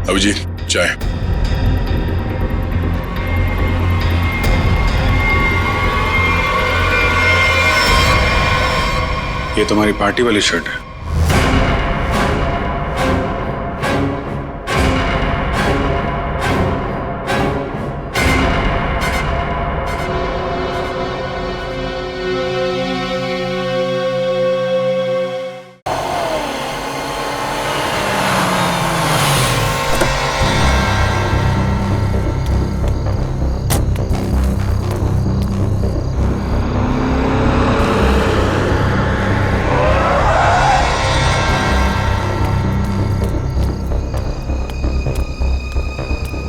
अभिजीत, चाय। ये तुम्हारी पार्टी वाली शर्ट है।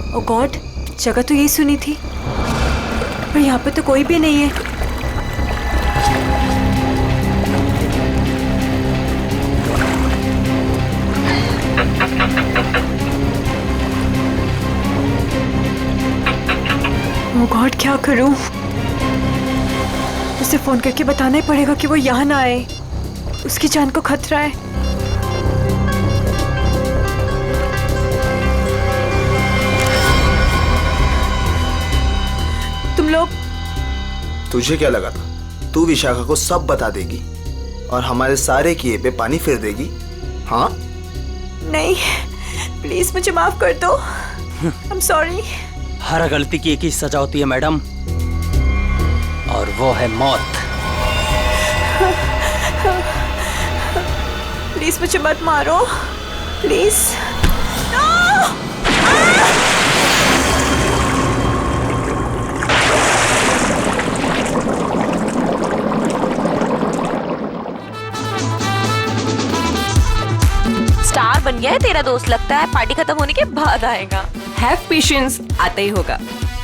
ओ गॉड, जगह तो यही सुनी थी, पर यहाँ पे तो कोई भी नहीं है। ओ गॉड, क्या करूं? उसे फोन करके बताना ही पड़ेगा कि वो यहाँ ना आए, उसकी जान को खतरा है। तुम लोग, तुझे क्या लगा था तू विशाखा को सब बता देगी और हमारे सारे किए पे पानी फिर देगी? हाँ? नहीं, प्लीज मुझे माफ कर दो। I am sorry. हर गलती की एक ही सजा होती है मैडम, और वो है मौत। प्लीज मुझे मत मारो, प्लीज। स्टार बन गया है तेरा दोस्त, लगता है पार्टी खत्म होने के बाद आएगा। हैव पेशेंस, आता ही होगा।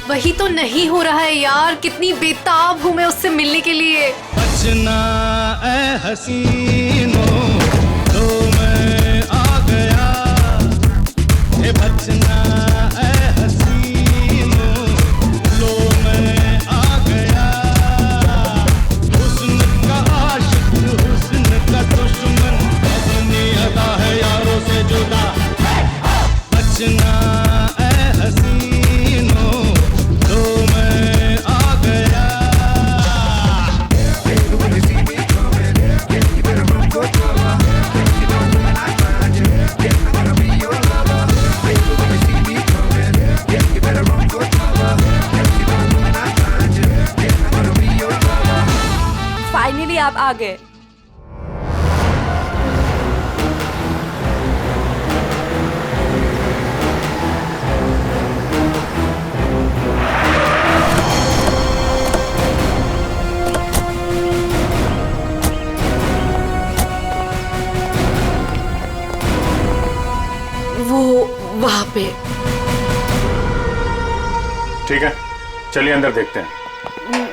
वही तो नहीं हो रहा है यार, कितनी बेताब हूँ मैं उससे मिलने के लिए। बचना ऐ हसीनो, तो मैं आ गया। ये बचना ऐ हसीनो, लो मैं आ गया। हुस्न का आशिक, हुस्न का दुश्मन, अपनी अदा है यारों से जुदा। बचना ऐ हसीनो, तो मैं आ गया। फाइनली आप आ गए। वो वहाँ पे। ठीक है, चलिए अंदर देखते हैं।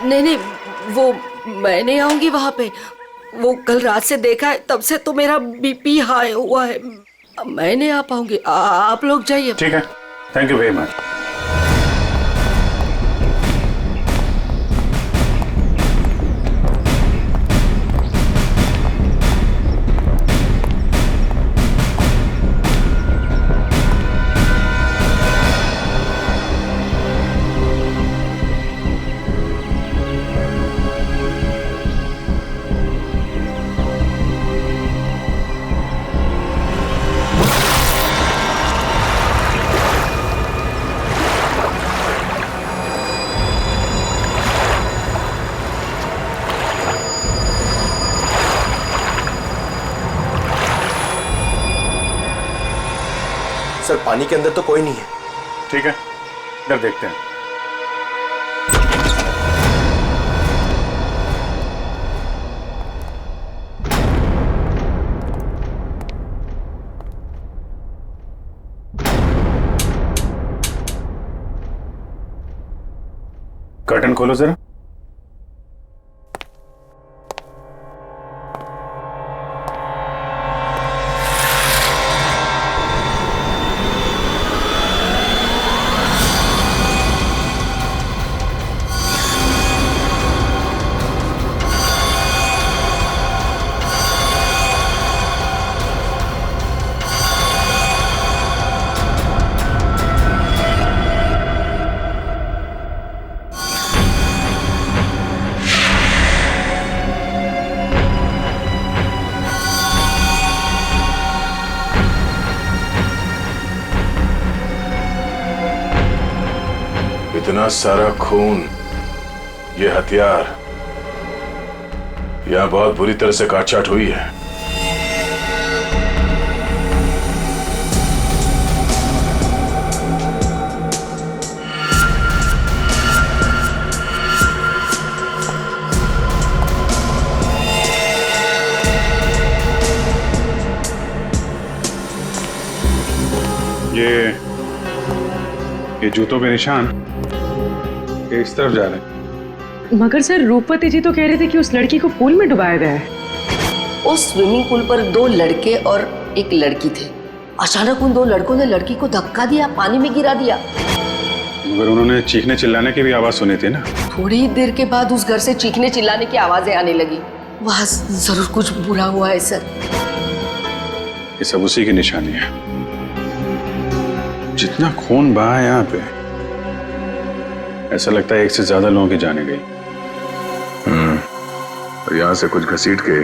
नहीं नहीं, वो मैं नहीं आऊंगी वहाँ पे। वो कल रात से देखा है, तब से तो मेरा बीपी हाई हुआ है। मैं नहीं आ पाऊंगी, आप लोग जाइए। ठीक है, thank you very much. Sir, पानी के अंदर तो कोई नहीं है। ठीक है, इधर देखते हैं। कर्टन खोलो जरा। इतना सारा खून, ये हथियार, यहां बहुत बुरी तरह से काटछाट हुई है। ये जूतों के निशान ये इस तरफ जा रहे हैं। मगर सर रूपवती जी तो कह रहे थे कि उस लड़की को पूल में डुबाया गया है। उस स्विमिंग पूल पर 2 लड़के और एक लड़की थे। अचानक उन 2 लड़कों ने लड़की को धक्का दिया, पानी में गिरा दिया। मगर उन्होंने चीखने चिल्लाने की भी आवाज सुनी थी ना। थोड़ी देर के बाद उस घर से चीखने चिल्लाने की आवाजें आने लगी। वहां जरूर कुछ बुरा हुआ है सर। ये सब उसी की निशानी है। जितना खून बहा है यहाँ पे, ऐसा लगता है 1 से ज्यादा लोगों की जाने गई। और यहाँ से कुछ घसीट के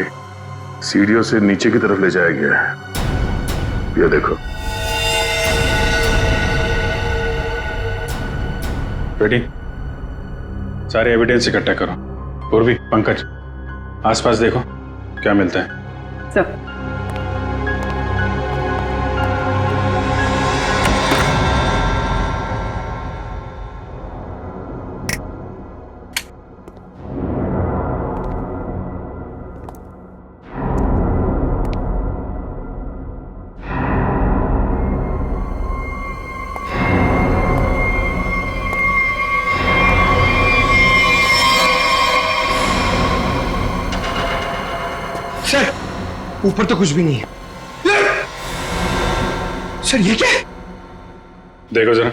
सीढ़ियों से नीचे की तरफ ले जाया गया है। ये देखो। बेटी, सारे एविडेंस इकट्ठा करो। पूर्वी, पंकज, आसपास देखो क्या मिलता है। सब सर, ऊपर तो कुछ भी नहीं है। सर ये क्या है? देखो जरा।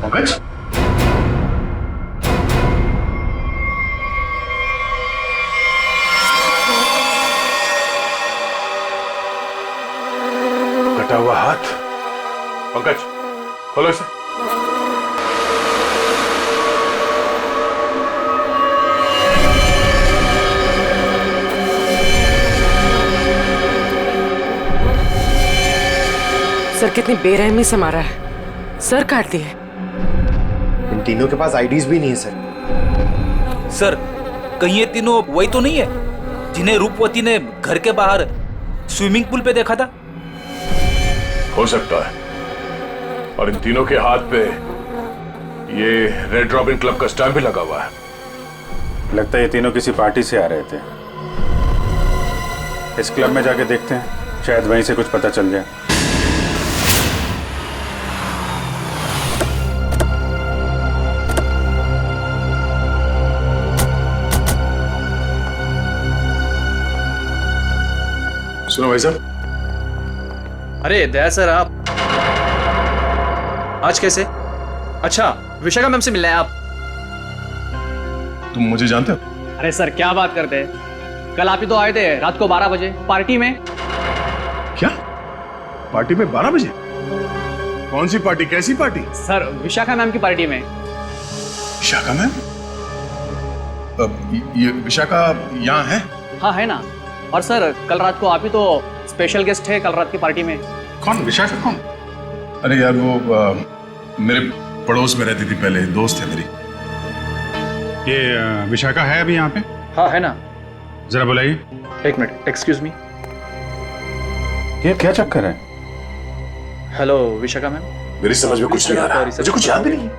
पंकज, कटा हुआ हाथ। पंकज, खोलो इसे। सर कितनी बेरहमी से मारा है। सर काट दिए। इन तीनों के पास आईडीज भी नहीं है सर। सर, कहीं ये तीनों वही तो नहीं है जिन्हें रूपवती ने घर के बाहर स्विमिंग पूल पे देखा था? हो सकता है। और इन तीनों के हाथ पे ये रेड रॉबिन क्लब का स्टैम्प भी लगा हुआ है। लगता है ये तीनों किसी पार्टी से आ रहे थे। इस क्लब में जाके देखते हैं, शायद वहीं से कुछ पता चल जाए। सुनो भाई साहब। अरे दया सर, आप आज कैसे? अच्छा, विशाखा मैम से मिलना है आप? तुम मुझे जानते हो? अरे सर क्या बात करते हैं, कल आप ही तो आए थे रात को 12 बजे पार्टी में। क्या पार्टी में 12 बजे? कौन सी पार्टी, कैसी पार्टी? सर विशाखा मैम की पार्टी में। विशाखा मैम? ये विशाखा यहाँ है? हाँ है ना। और सर कल रात को आप ही तो स्पेशल गेस्ट है कल रात की पार्टी में। कौन? विशाखा कौन? अरे यार वो मेरे पड़ोस में रहती थी पहले, दोस्त है मेरी। ये विशाखा है अभी यहाँ पे? हाँ है ना। जरा बुलाइए। 1 मिनट, एक्सक्यूज मी। ये क्या चक्कर है? Hello Vishakha ma'am. मेरी समझ में कुछ नहीं आ रहा, मुझे कुछ याद भी नहीं।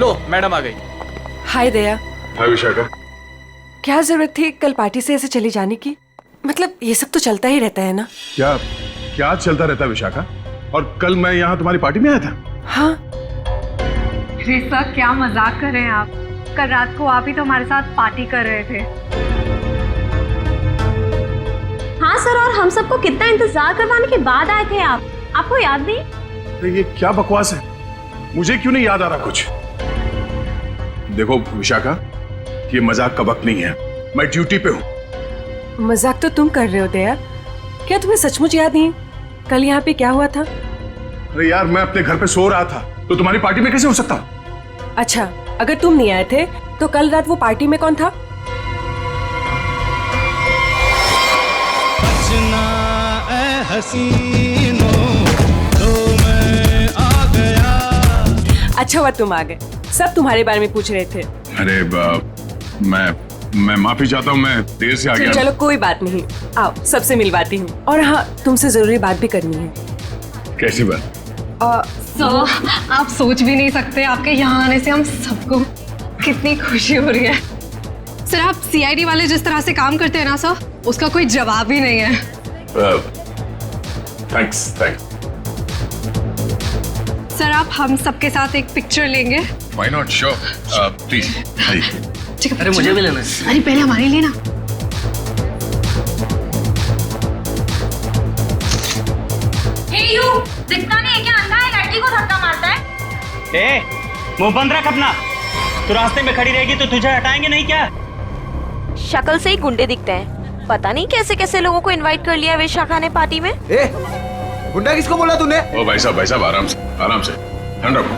लो मैडम आ गई। हाय दया। हाय विशाखा। क्या जरूरत थी कल पार्टी से ऐसे चली जाने की? मतलब ये सब तो चलता ही रहता है ना। क्या क्या चलता रहता है विशाखा? और कल मैं यहाँ तुम्हारी पार्टी में आया था। हाँ। अरे सर क्या मजाक कर रहे हैं आप? कल रात को आप ही तो हमारे साथ पार्टी कर रहे थे। हाँ सर, और हम सबको कितना इंतजार करवाने के बाद आए थे आप, आपको याद नहीं? अरे ये क्या बकवास है, मुझे क्यों नहीं याद आ रहा कुछ। देखो विशाखा, ये मजाक का वक्त नहीं है, मैं ड्यूटी पे हूँ। मजाक तो तुम कर रहे हो दया, क्या तुम्हें सचमुच याद नहीं कल यहाँ पे क्या हुआ था? अरे यार, मैं अपने घर पे सो रहा था, तो तुम्हारी पार्टी में कैसे हो सकता? अच्छा, अगर तुम नहीं आए थे तो कल रात वो पार्टी में कौन था? बचना ए हसीनों, तो मैं आ गया। अच्छा हुआ तुम आ गए, सब तुम्हारे बारे में पूछ रहे थे। अरे मैं माफी चाहता हूँ, मैं देर से आ गया। चलो कोई बात नहीं, आओ सबसे मिलवाती हूँ। और हाँ, तुमसे जरूरी बात भी करनी है। कैसी बात? सर, आप सोच भी नहीं सकते आपके यहाँ आने से हम सबको कितनी खुशी हो रही है। सर, आप सीआईडी वाले जिस तरह से काम करते हैं ना सर, उसका कोई जवाब ही नहीं है। थैंक्स। सर, आप हम सबके साथ एक पिक्चर लेंगे? Why not, sure, please. ठीक है, अरे मुझे भी लेना है। अरे पहले हमारे लिए ना। दिखता नहीं है क्या, अंधा है, लड़की को धक्का मारता है। मुंह बंद रख अपना, तू रास्ते में खड़ी रहेगी तो तुझे हटाएंगे नहीं क्या? शक्ल से ही गुंडे दिखते हैं, पता नहीं कैसे कैसे लोगों को इनवाइट कर लिया विशाखा ने पार्टी में। गुंडा किसको बोला तूने? ओ भाई साहब आराम से ध्यान रखो।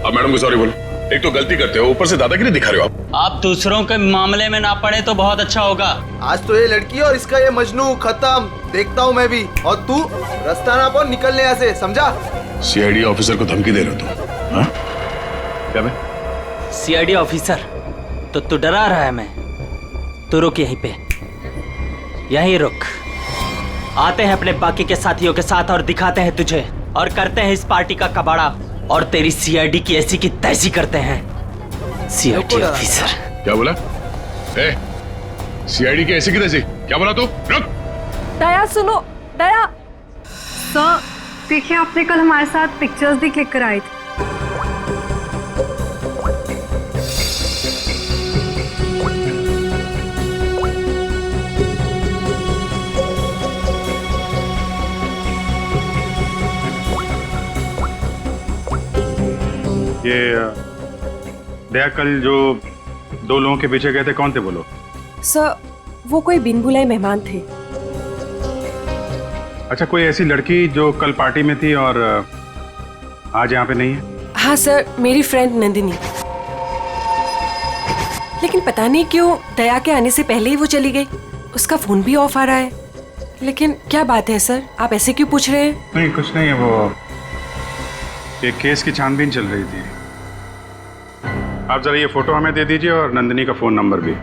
अब मैडम को सॉरी बोलो, एक तो गलती करते हो, ऊपर से दादागिरी दिखा रहे हो आप दूसरों के मामले में ना पड़े तो बहुत अच्छा होगा। आज तो ये लड़की और इसका ये मजनू खत्म, देखता हूँ मैं भी। और तू रास्ता ना पाओ, निकलने यहाँ से, समझा? सीआईडी ऑफिसर को धमकी दे रहे हो तुम? हाँ? क्या बे? सीआईडी ऑफिसर तो तू डरा रहा है? मैं तू रुक यहीं रुक। आते हैं अपने बाकी के साथियों के साथ और दिखाते हैं तुझे, और करते हैं इस पार्टी का कबाड़ा, और तेरी सीआईडी की ऐसी की तैसी करते हैं। सीआईडी ऑफिसर क्या बोला? सीआईडी की ऐसी की तैसी क्या बोला तू? रुक। दया सुनो, दया। सर, देखिए आपने कल हमारे साथ पिक्चर्स भी क्लिक कराई थी। ये दया, कल जो 2 लोगों के पीछे गए थे, कौन थे बोलो? सर, वो कोई बिन बुलाए मेहमान थे। अच्छा, कोई ऐसी लड़की जो कल पार्टी में थी और आज यहाँ पे नहीं है? हाँ सर, मेरी फ्रेंड नंदिनी। लेकिन पता नहीं क्यों दया के आने से पहले ही वो चली गई। उसका फोन भी ऑफ आ रहा है। लेकिन क्या बात है सर, आप ऐसे क्यों पूछ रहे हैं? नहीं, कुछ नहीं है, वो एक केस की छानबीन चल रही थी। आप जरा ये फोटो हमें दे दीजिए और नंदिनी का फोन नंबर भी।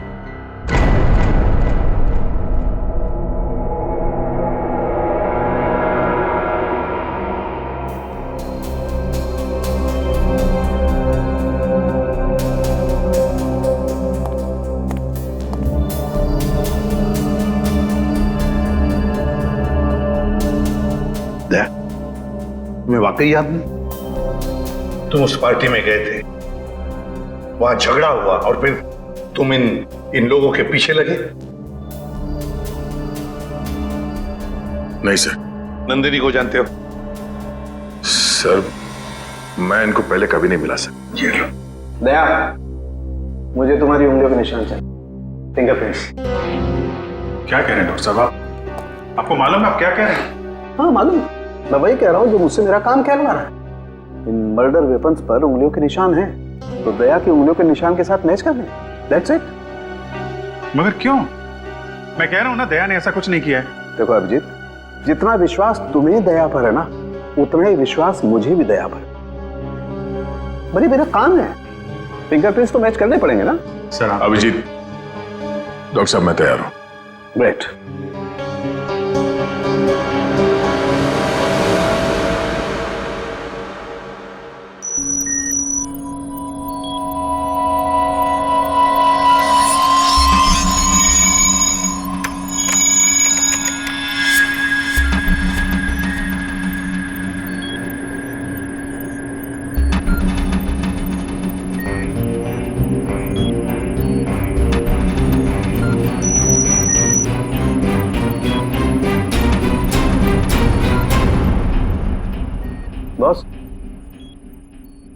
तुम्हें वाकई याद नहीं? तुम उस पार्टी में गए थे, वहां झगड़ा हुआ और फिर तुम इन लोगों के पीछे लगे? नहीं सर। नंदिनी को जानते हो? सर, मैं इनको पहले कभी नहीं मिला सर। ये लो। दया, मुझे तुम्हारी उंगलियों के निशान चाहिए, फिंगरप्रिंट्स। क्या कह रहे हैं डॉक्टर साहब? आपको मालूम है आप क्या कह रहे हैं? हाँ मालूम, मैं वही कह रहा हूँ जो मुझसे मेरा काम कहलवा रहा है। इन मर्डर वेपन्स पर उंगलियों के निशान हैं, तो दया की उंगलियों के निशान के साथ मैच कर लें। That's it. मगर क्यों? मैं कह रहा हूँ ना, दया ने ऐसा कुछ नहीं किया है। देखो अभिजीत, जितना विश्वास तुम्हें दया पर है ना, उतना ही विश्वास मुझे भी दया पर। भाई मेरा काम है, फिंगरप्रिंट्स तो मैच करने पड़ेंगे ना सर। अभिजीत, डॉक्टर साहब मैं तैयार हूँ। ग्रेट।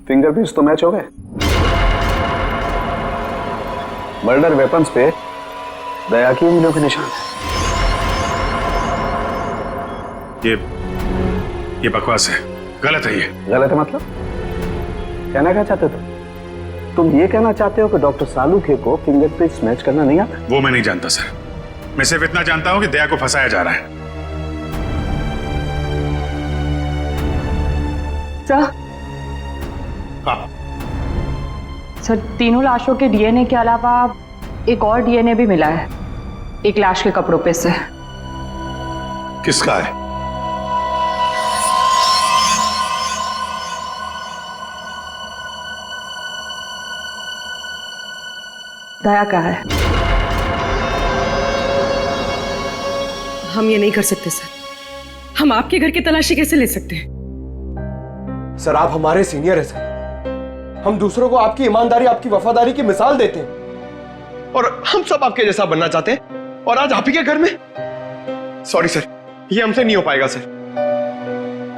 फिंगरप्रिंट्स तो मैच हो गए। मर्डर वेपन्स पे दया की उंगलियों के निशान है। ये बकवास है, गलत है ये। गलत है मतलब? कहना क्या चाहते हो तुम ये कहना चाहते हो कि डॉक्टर सालूखे को फिंगरप्रिंट्स मैच करना नहीं आता? वो मैं नहीं जानता सर, मैं सिर्फ इतना जानता हूं कि दया को फंसाया जा रहा है। सर, सर तीनों लाशों के डीएनए के अलावा एक और डीएनए भी मिला है, एक लाश के कपड़ों पे से। किसका है? दया का है। हम ये नहीं कर सकते सर। हम आपके घर की तलाशी कैसे ले सकते हैं? सर आप हमारे सीनियर हैं सर, हम दूसरों को आपकी ईमानदारी, आपकी वफादारी की मिसाल देते हैं और हम सब आपके जैसा बनना चाहते हैं, और आज आप ही के घर में। सॉरी सर, ये हमसे नहीं हो पाएगा सर।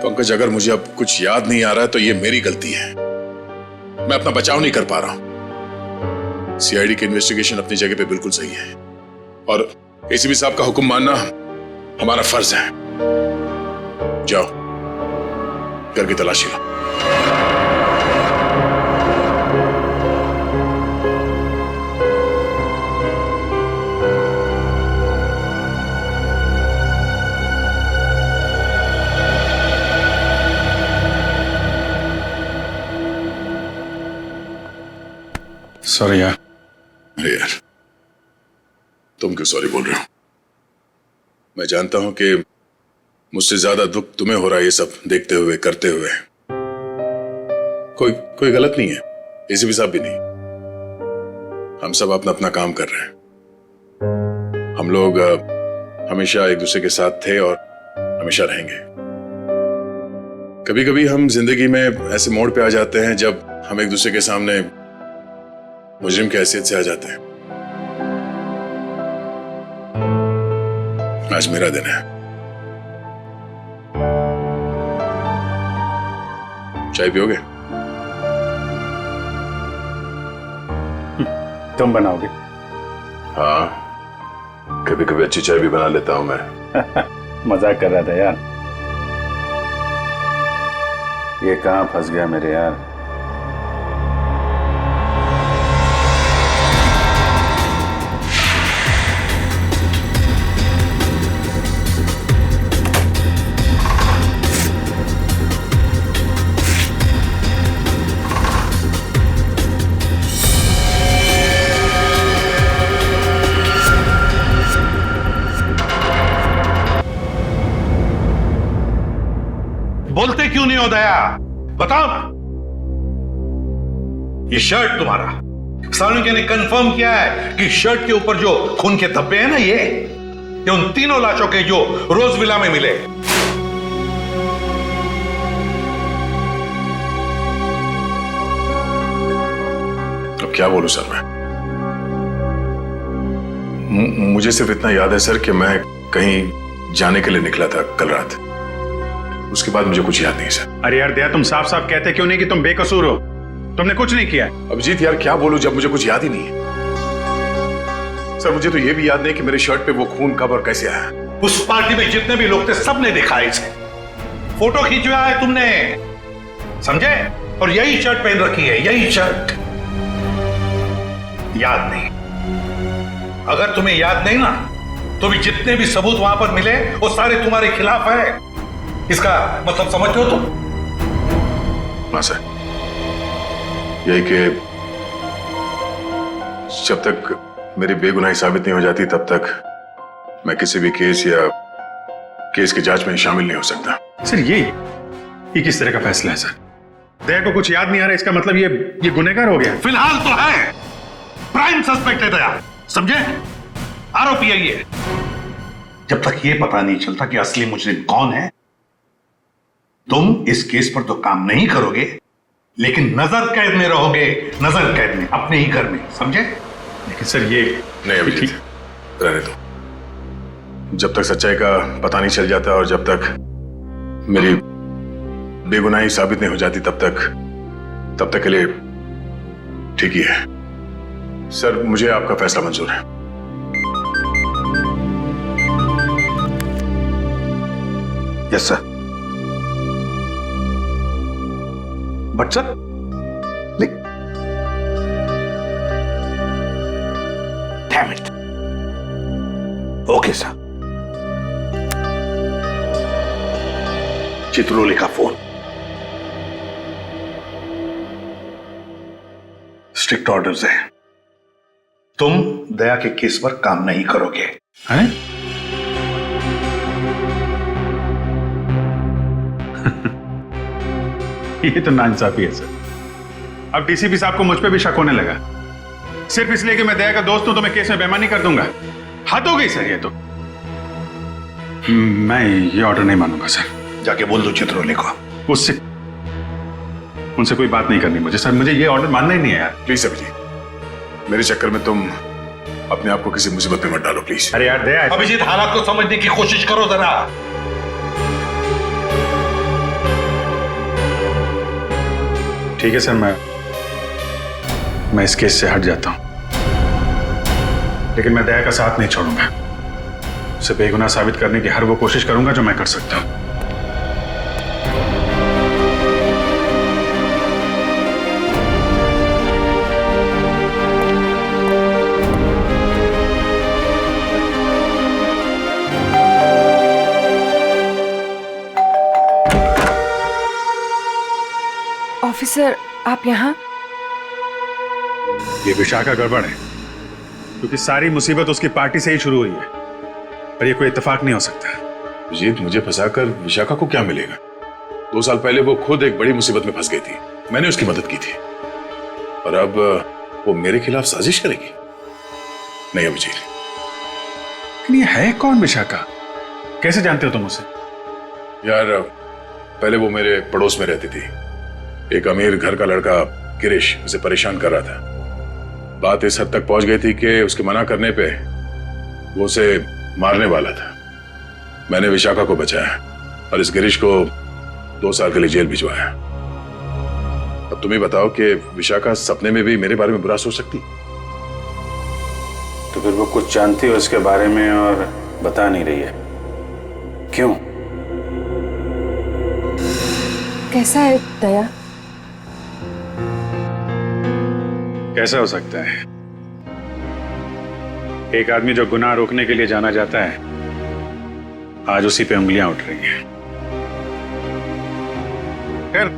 पंकज, अगर मुझे अब कुछ याद नहीं आ रहा है तो ये मेरी गलती है। मैं अपना बचाव नहीं कर पा रहा हूं। सीआईडी की इन्वेस्टिगेशन अपनी जगह पे बिल्कुल सही है और एसीपी साहब का हुक्म मानना हमारा फर्ज है। जाओ, घर की तलाशी लो। सॉरी यार। अरे यार, तुम क्यों सॉरी बोल रहे हो? मैं जानता हूं कि मुझसे ज्यादा दुख तुम्हें हो रहा है ये सब देखते हुए, करते हुए। कोई गलत नहीं है, एसीपी साहब भी नहीं। हम सब अपना अपना काम कर रहे हैं। हम लोग हमेशा एक दूसरे के साथ थे और हमेशा रहेंगे। कभी कभी हम जिंदगी में ऐसे मोड़ पे आ जाते हैं जब हम एक दूसरे के सामने मुजरिम की हैसियत से आ जाते हैं। आज मेरा दिन है। चाय पियोगे? तुम बनाओगे? हाँ, कभी कभी अच्छी चाय भी बना लेता हूं मैं। मजाक कर रहा था यार। ये कहां फंस गया मेरे यार। बोलते क्यों नहीं हो दया? बताओ ना। ये शर्ट तुम्हारा, सालूखे ने कंफर्म किया है कि शर्ट के ऊपर जो खून के धब्बे हैं ना, ये उन तीनों लाशों के जो रोज विला में मिले। अब क्या बोलूं सर मैं? मुझे सिर्फ इतना याद है सर कि मैं कहीं जाने के लिए निकला था कल रात। उसके बाद मुझे कुछ याद नहीं सर। अरे यार दया, तुम साफ साफ कहते क्यों नहीं कि तुम बेकसूर हो? तुमने कुछ नहीं किया है। अभिजीत यार, क्या बोलूं जब मुझे कुछ याद ही नहीं है। सर मुझे तो यह भी याद नहीं कि मेरे शर्ट पे वो खून कब और कैसे आया। उस पार्टी में जितने भी लोग थे सबने दिखा इसे। फोटो खींचवाया है तुमने, समझे? और यही शर्ट पहन रखी है, यही शर्ट। याद नहीं? अगर तुम्हें याद नहीं ना, तो भी जितने भी सबूत वहां पर मिले वो सारे तुम्हारे खिलाफ है। इसका मतलब समझते हो तुम? हाँ सर, यही कि जब तक मेरी बेगुनाही साबित नहीं हो जाती तब तक मैं किसी भी केस या केस की जांच में शामिल नहीं हो सकता। सर ये किस तरह का फैसला है सर? दया को कुछ याद नहीं आ रहा, इसका मतलब ये गुनहगार हो गया? फिलहाल तो है, प्राइम सस्पेक्ट है दया, समझे? आरोपी है ये। जब तक ये पता नहीं चलता कि असली मुजरिम कौन है, तुम इस केस पर तो काम नहीं करोगे, लेकिन नजर कैद में रहोगे, नजर कैद में, अपने ही घर में, समझे? लेकिन सर ये नहीं अभिजीत, रहने दो। जब तक सच्चाई का पता नहीं चल जाता और जब तक मेरी बेगुनाही साबित नहीं हो जाती तब तक तब तक के लिए ठीक ही है। सर, मुझे आपका फैसला मंजूर है। Yes sir. But sir, damn it. Okay sir. Chitrole का फोन। स्ट्रिक्ट ऑर्डर्स है, तुम दया के केस पर काम नहीं करोगे। हैं? ये तो नाइंसाफी है सर। अब डीसीपी साहब को मुझ पे भी शक होने लगा, सिर्फ इसलिए कि मैं दया का दोस्त हूं तो मैं केस में बेईमानी कर दूंगा। हद हो गई सर ये तो। मैं ये ऑर्डर नहीं मानूंगा सर। जाके बोल दो चित्रोले को। उससे उनसे कोई बात नहीं करनी मुझे सर। मुझे ये ऑर्डर मानना ही नहीं है यार। प्लीज अभिजीत, मेरे चक्कर में तुम अपने आप को किसी मुसीबत में मत डालो प्लीज। अरे यार दया, अभिजीत हालात को समझने की कोशिश करो जरा। ठीक है सर, मैं इस केस से हट जाता हूं, लेकिन मैं दया का साथ नहीं छोड़ूंगा। उसे बेगुनाह साबित करने की हर वो कोशिश करूंगा जो मैं कर सकता हूं। ऑफिसर, आप यहाँ? ये विशाखा गड़बड़ है, क्योंकि सारी मुसीबत उसकी पार्टी से ही शुरू हुई है, और ये कोई इत्तेफाक नहीं हो सकता। अभिजीत, मुझे फंसाकर विशाखा को क्या मिलेगा? 2 साल पहले वो खुद एक बड़ी मुसीबत में फंस गई थी, मैंने उसकी मदद की थी, और अब वो मेरे खिलाफ साजिश करेगी? नहीं अभिजीत। लेकिन ये है कौन विशाखा? कैसे जानते हो तुम उसे? यार, पहले वो मेरे पड़ोस में रहती थी। एक अमीर घर का लड़का गिरीश उसे परेशान कर रहा था। बात इस हद तक पहुंच गई थी कि उसके मना करने पे वो उसे मारने वाला था। मैंने विशाखा को बचाया और इस गिरीश को 2 साल के लिए जेल भिजवाया। अब तुम ही बताओ कि विशाखा सपने में भी मेरे बारे में बुरा सोच सकती? तो फिर वो कुछ जानती है उसके बारे में और बता नहीं रही है, क्यों? कैसा है दया? कैसा हो सकता है? एक आदमी जो गुनाह रोकने के लिए जाना जाता है, आज उसी पे उंगलियां उठ रही हैं। खैर,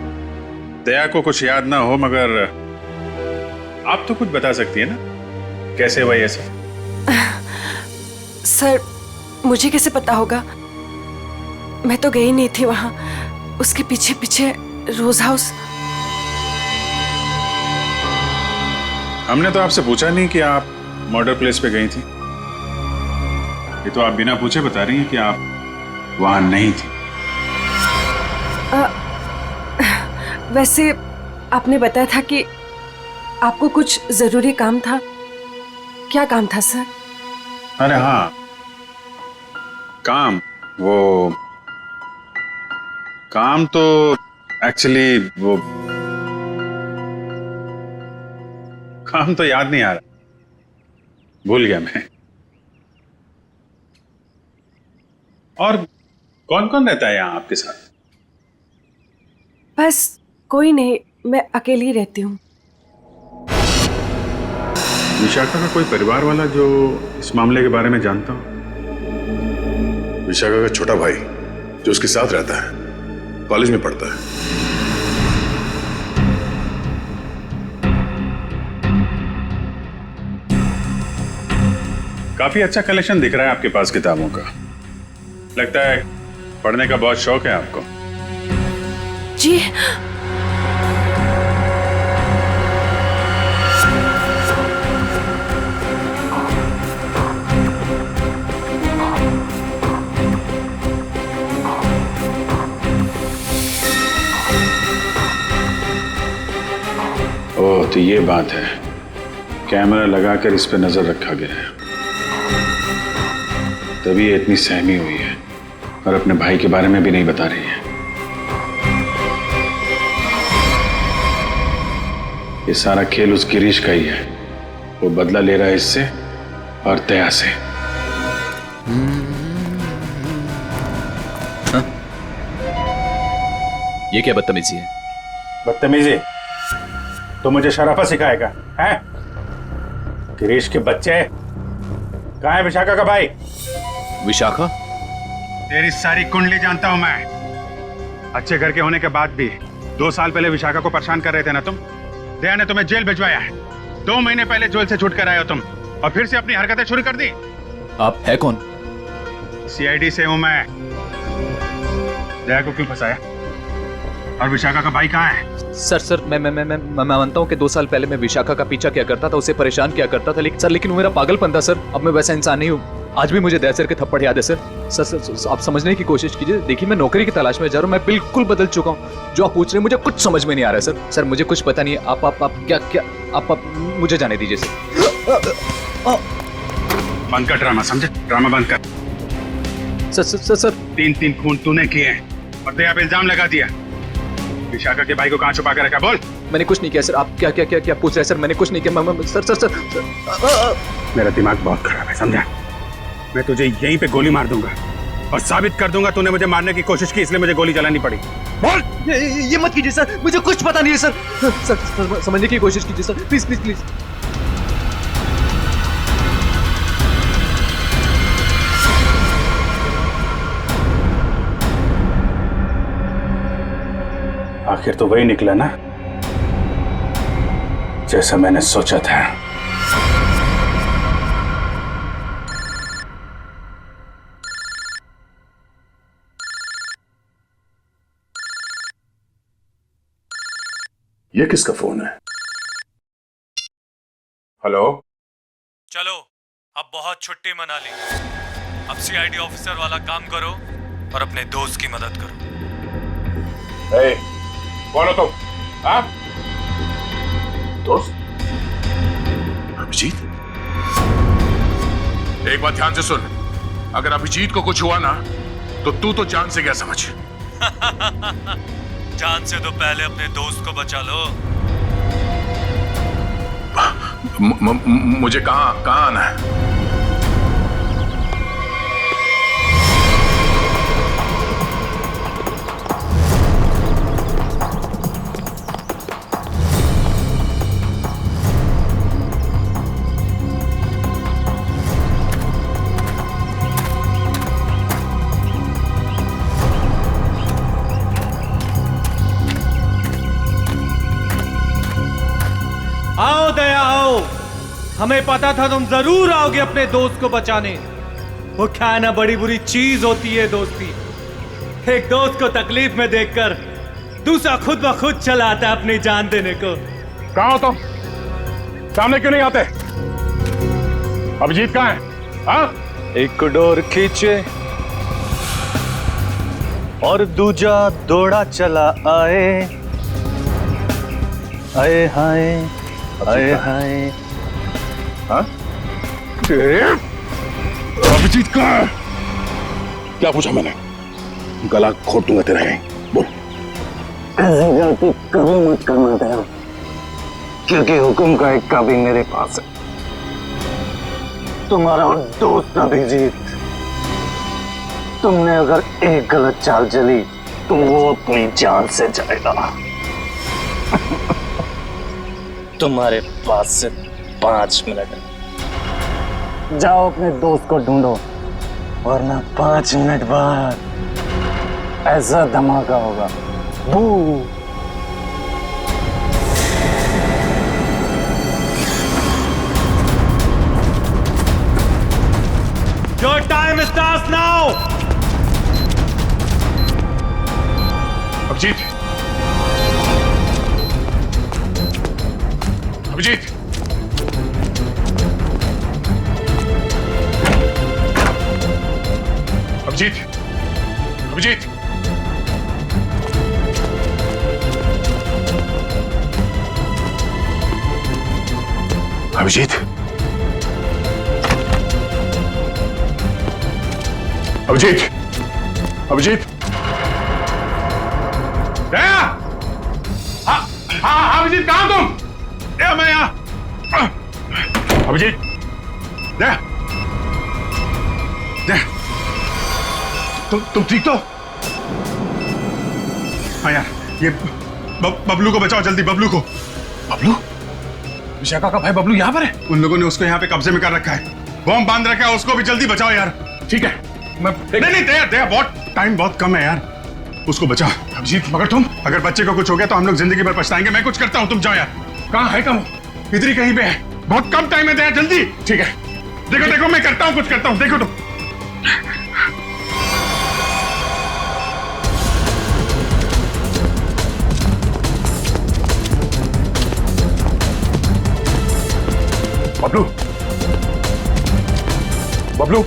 दया को कुछ याद ना हो, मगर आप तो कुछ बता सकती है ना, कैसे हुआ ये सब? सर, मुझे कैसे पता होगा? मैं तो गई नहीं थी वहां। उसके पीछे पीछे रोज हाउस। हमने तो आपसे पूछा नहीं कि आप मर्डर प्लेस पे गई थी। ये तो आप बिना पूछे बता रही हैं कि आप वहां नहीं थी। वैसे आपने बताया था कि आपको कुछ जरूरी काम था। क्या काम था सर? अरे हाँ, काम तो एक्चुअली वो काम तो याद नहीं आ रहा, भूल गया मैं। और कौन कौन रहता है यहाँ आपके साथ? बस कोई नहीं, मैं अकेली रहती हूँ। विशाखा का कोई परिवार वाला जो इस मामले के बारे में जानता हो? विशाखा का छोटा भाई जो उसके साथ रहता है, कॉलेज में पढ़ता है। काफी अच्छा कलेक्शन दिख रहा है आपके पास किताबों का। लगता है पढ़ने का बहुत शौक है आपको। जी। ओह, तो ये बात है। कैमरा लगाकर इस पे नजर रखा गया है, तभी ये इतनी सहमी हुई है और अपने भाई के बारे में भी नहीं बता रही है। ये सारा खेल उस गिरीश का ही है। वो बदला ले रहा है इससे और दया से। हाँ? ये क्या बदतमीजी है? बदतमीजी? तो मुझे शराफत सिखाएगा हैं? गिरीश के बच्चे कहाँ है विशाखा का भाई? विशाखा? तेरी सारी कुंडली जानता हूं मैं। अच्छे घर के होने के बाद भी 2 साल पहले विशाखा को परेशान कर रहे थे ना तुम। दया ने तुम्हें जेल भिजवाया है। 2 महीने पहले जेल से छूट कर आए हो तुम और फिर से अपनी हरकतें शुरू कर दी। आप है कौन? सीआईडी से हूं मैं। दया को क्यों फंसाया? और विशाखा का भाई कहाँ है? सर मैं मानता हूँ कि 2 साल पहले मैं विशाखा का पीछा किया करता था, उसे परेशान किया करता था, लेकिन वो मेरा पागलपन था सर। अब मैं वैसा इंसान नहीं हूँ। आज भी मुझे दया सर के थप्पड़ याद है सर। आप समझने की कोशिश कीजिए। देखिए, मैं नौकरी की तलाश में जा रहा हूँ। मैं बिल्कुल बदल चुका हूँ। जो आप पूछ रहे हैं मुझे कुछ समझ में नहीं आ रहा है सर। मुझे कुछ पता नहीं है। आप मुझे जाने दीजिए सर। बंद कर ड्रामा, समझे? ड्रामा बंद कर। सर 3 खून तूने किए हैं और दया पे इल्जाम लगा दिया। विशाखा के भाई को कहाँ छुपा कर रखा? बोल। मैंने कुछ नहीं किया सर। आप क्या पूछ रहे हैं सर? मैंने कुछ नहीं किया सर। मेरा दिमाग बहुत खराब है, समझा? मैं तुझे यहीं पे गोली मार दूंगा और साबित कर दूंगा तूने मुझे मारने की कोशिश की, इसलिए मुझे गोली चलानी पड़ी। बोल। ये मत कीजिए सर, मुझे कुछ पता नहीं है सर। समझने की कोशिश कीजिए सर, प्लीज। आखिर तो वही निकला ना जैसा मैंने सोचा था। ये किसका फोन है? हेलो? चलो, अब बहुत छुट्टी मना ली। अब सीआईडी ऑफिसर वाला काम करो और अपने दोस्त की मदद करो। ए, कौन हो तुम? हाँ? दोस्त? अभिजीत? एक बात ध्यान से सुन, अगर अभिजीत को कुछ हुआ ना तो तू तो जान से गया समझ। जान से तो पहले अपने दोस्त को बचा लो। मुझे कहाँ आना है? आओ दया आओ, हमें पता था तुम जरूर आओगे अपने दोस्त को बचाने। वो क्या ना बड़ी बुरी चीज होती है दोस्ती। एक दोस्त को तकलीफ में देखकर दूसरा खुद ब खुद चला आता है अपनी जान देने को। कहाँ हो तुम? सामने क्यों नहीं आते? अभिजीत कहाँ है? हाँ? एक डोर खींचे और दूजा दौड़ा चला आए। आए हाय आए हाय। हाँ? अभिजीत कहाँ है? क्या पूछा मैंने? गला घोट दूंगा तेरा यहीं। बोल। ऐसी गलती कभी मत करना दया, क्योंकि हुक्म का एक कभी मेरे पास है। तुम्हारा दोस्त अभिजीत, तुमने अगर एक गलत चाल चली तो वो अपनी जान से जाएगा। तुम्हारे पास से 5 मिनट है। जाओ अपने दोस्त को ढूंढो, वरना 5 मिनट बाद ऐसा धमाका होगा। बू। Your time starts now. Abhijit, Abhijit, Abhijit, Abhijit, Abhijit, Abhijit, Abhijit, दया! हाँ, हाँ, अभिजीत कहाँ तुम? गया मैं यहाँ। अभिजीत, दया, दया, तुम ठीक तो? हाँ यार, ये बबलू को बचाओ जल्दी, बबलू को। बबलू? विशाखा का भाई बबलू यहाँ पर है? उन लोगों ने उसको यहाँ पे कब्जे में कर रखा है, बॉम्ब बांध रखा है, उसको भी जल्दी बचाओ यार। ठीक है, मैं नहीं दया, दया, बहुत टाइम बहुत कम है यार, उसको बचाओ। अभिजीत, मगर तुम? अगर बच्चे को कुछ हो गया तो हम लोग जिंदगी भर पछताएंगे। मैं कुछ करता हूँ, तुम जाओ यार। कहाँ है? कम इधर ही कहीं पे है, बहुत कम टाइम है दया, जल्दी। ठीक है, देखो देखो मैं करता हूँ, कुछ करता हूँ, देखो तो। बबलू, बबलू,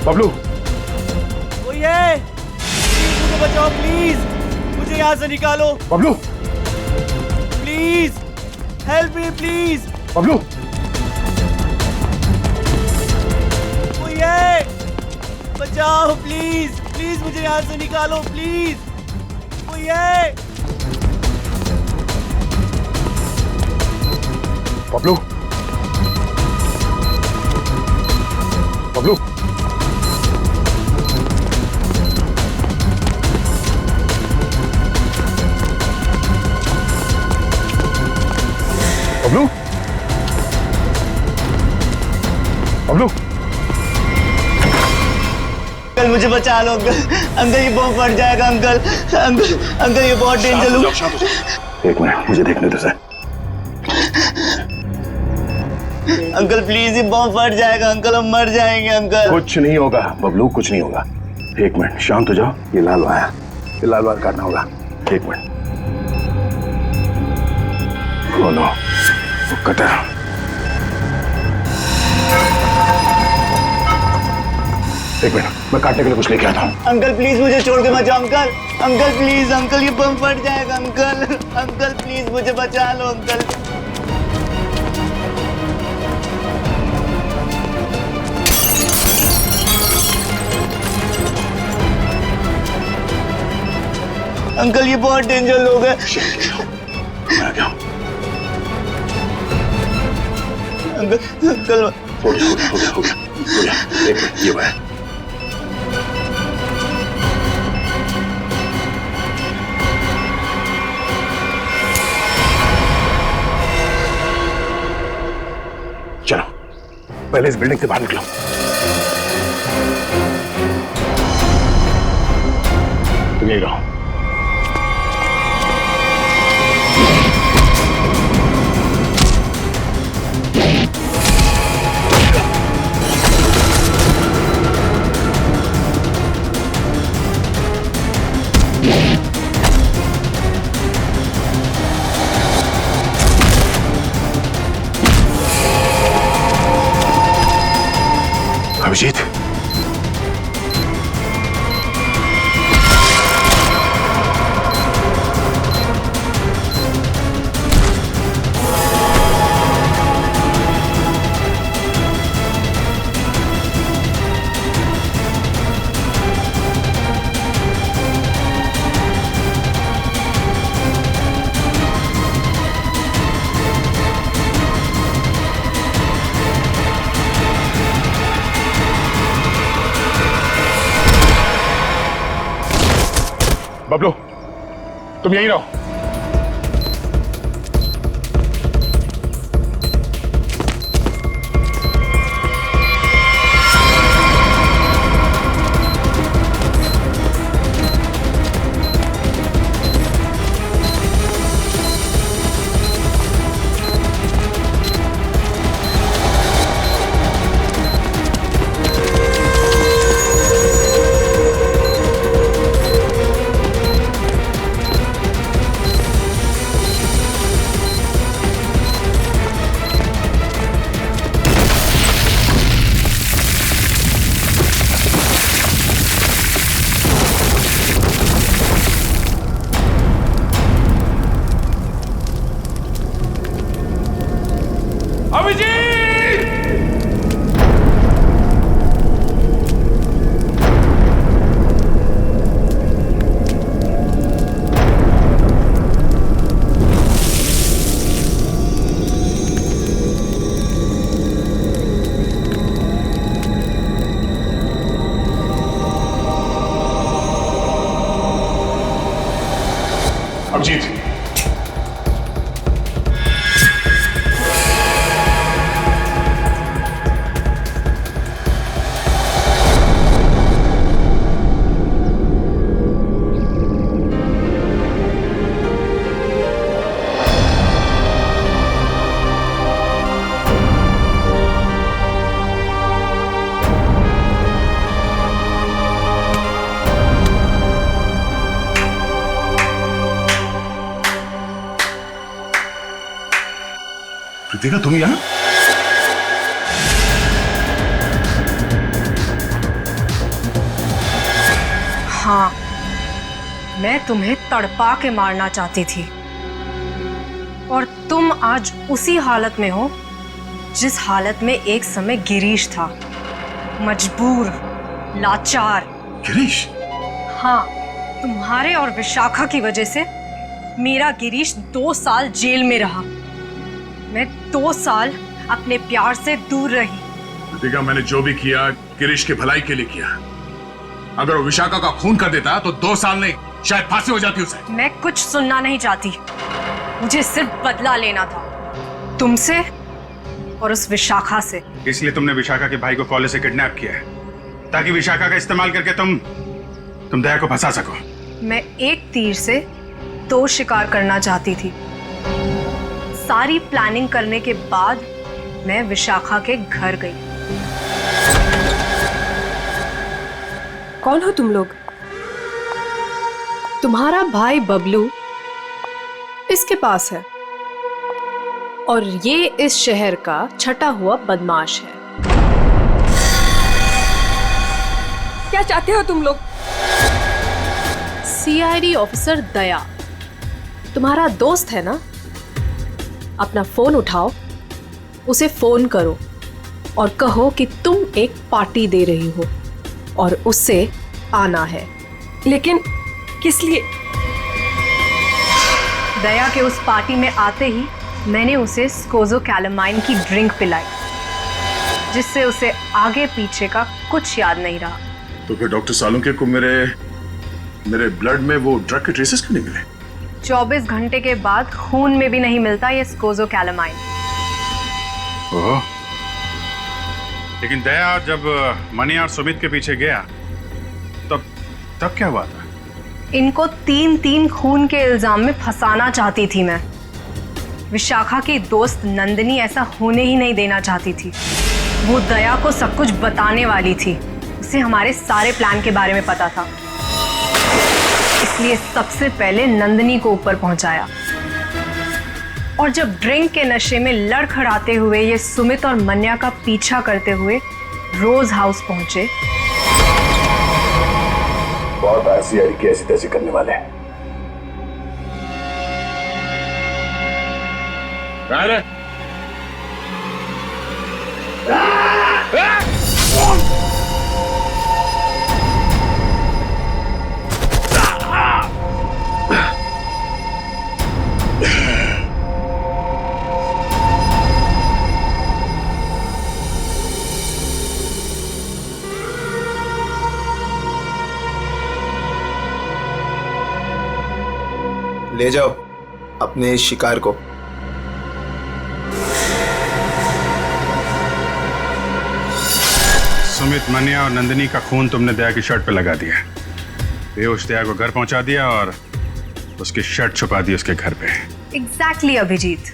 बबलू, मुझे बचाओ प्लीज, मुझे यहाँ से निकालो। Bablu, please help me please. Bablu, मुझे बचाओ प्लीज, प्लीज मुझे यहाँ से निकालो प्लीज, मुझे। बबलू, बबलू, बबलू, बबलू, अंकल मुझे बचा लो अंकल, अंकल ये बॉम्ब फट जाएगा अंकल, अंकल अंकल ये बहुत डेंजर। एक मिनट, मुझे देखने दो सर। अंकल प्लीज ये बॉम्ब फट जाएगा अंकल, हम मर जाएंगे अंकल। कुछ नहीं होगा बबलू, कुछ नहीं होगा। एक मिनट, शांत हो जाओ। ये लाल वायर, ये लाल वायर काटना होगा। एक मिनट। ओ नो, वो कटा। एक मिनट, मैं काटने के लिए कुछ लेके आता हूँ। अंकल प्लीज मुझे छोड़ के मत जाओ अंकल, अंकल प्लीज अंकल ये बम फट जाएगा अंकल, अंकल प्लीज मुझे बचा लो अंकल। अंकल ये बहुत डेंजर लोग हैं। मैं आ गया हूँ। अंकल अंकल हो गया। एक मिनट, ये वायर। चलो पहले इस बिल्डिंग से बाहर निकलो। तुम यही रहो। अभिजीत, बबलू, तुम यहीं रहो। देखा तुम यहाँ? हाँ, मैं तुम्हें तड़पा के मारना चाहती थी और तुम आज उसी हालत में हो जिस हालत में एक समय गिरीश था, मजबूर, लाचार। गिरीश? हाँ, तुम्हारे और विशाखा की वजह से मेरा गिरीश 2 साल जेल में रहा। मैं 2 साल अपने प्यार से दूर रही। रितिका, मैंने जो भी किया गिरीश की भलाई के लिए किया। अगर वो विशाखा का खून कर देता तो 2 साल नहीं, शायद फांसी हो जाती उसे। मैं कुछ सुनना नहीं चाहती, मुझे सिर्फ बदला लेना था, तुमसे और उस विशाखा से। इसलिए तुमने विशाखा के भाई को कॉलेज से किडनैप किया है, ताकि विशाखा का इस्तेमाल करके तुम दया को फंसा सको। मैं एक तीर से 2 शिकार करना चाहती थी। सारी प्लानिंग करने के बाद मैं विशाखा के घर गई। कौन हो तुम लोग? तुम्हारा भाई बबलू इसके पास है और ये इस शहर का छटा हुआ बदमाश है। क्या चाहते हो तुम लोग? सीआईडी ऑफिसर दया तुम्हारा दोस्त है ना? अपना फोन उठाओ, उसे फोन करो और कहो कि तुम एक पार्टी दे रही हो और उससे आना है। लेकिन किस लिए? दया के उस पार्टी में आते ही मैंने उसे स्कोज़ोकैलामाइन की ड्रिंक पिलाई, जिससे उसे आगे पीछे का कुछ याद नहीं रहा। तो फिर डॉक्टर सालुंके को मेरे ब्लड में वो ड्रग के ट्रेसेस क्यों नहीं मिले? 24 घंटे के बाद खून में भी नहीं मिलता ये स्कोज़ोकैलामाइन। ओह, लेकिन दया जब मनी और सुमित के पीछे गया तब क्या हुआ था? इनको 3 खून के इल्जाम में फंसाना चाहती थी मैं। विशाखा की दोस्त नंदिनी ऐसा होने ही नहीं देना चाहती थी। वो दया को सब कुछ बताने वाली थी, उसे हमारे सारे प्लान के बारे में पता था, इसलिए सबसे पहले नंदिनी को ऊपर पहुंचाया। और जब ड्रिंक के नशे में लड़खड़ाते हुए ये सुमित और मन्या का पीछा करते हुए रोज हाउस पहुंचे, बहुत आईसीआईडी की ऐसी तैसी करने वाले हैं। ले जाओ अपने शिकार को। सुमित, मन्या और नंदिनी का खून तुमने दया की शर्ट पे लगा दिया। बेहोश दया को घर पहुंचा दिया और उसकी शर्ट छुपा दी उसके घर पे। एग्जैक्टली अभिजीत,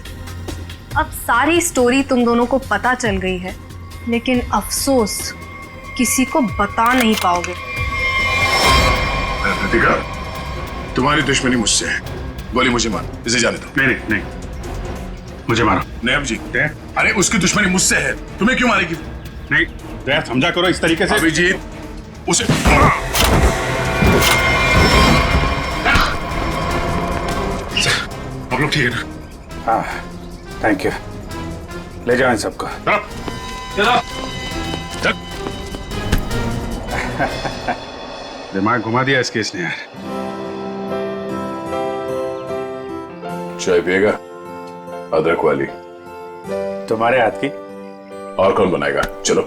अब सारी स्टोरी तुम दोनों को पता चल गई है, लेकिन अफसोस किसी को बता नहीं पाओगे। रितिका, तुम्हारी दुश्मनी मुझसे है, गोली मुझे मारो, इसे जाने दो। नहीं, मुझे मारो। नहीं अभिजीत, अरे उसकी दुश्मनी मुझसे है, तुम्हें क्यों मारेगी? नहीं दया, समझा करो इस तरीके से। अभिजीत, उसे आप लोग ठीक है ना? हाँ, थैंक यू। ले जाओ इन सबको। दिमाग घुमा दिया इस केस ने यार। चाय पिएगा? अदरक वाली। तुम्हारे हाथ की। और कौन बनाएगा? चलो।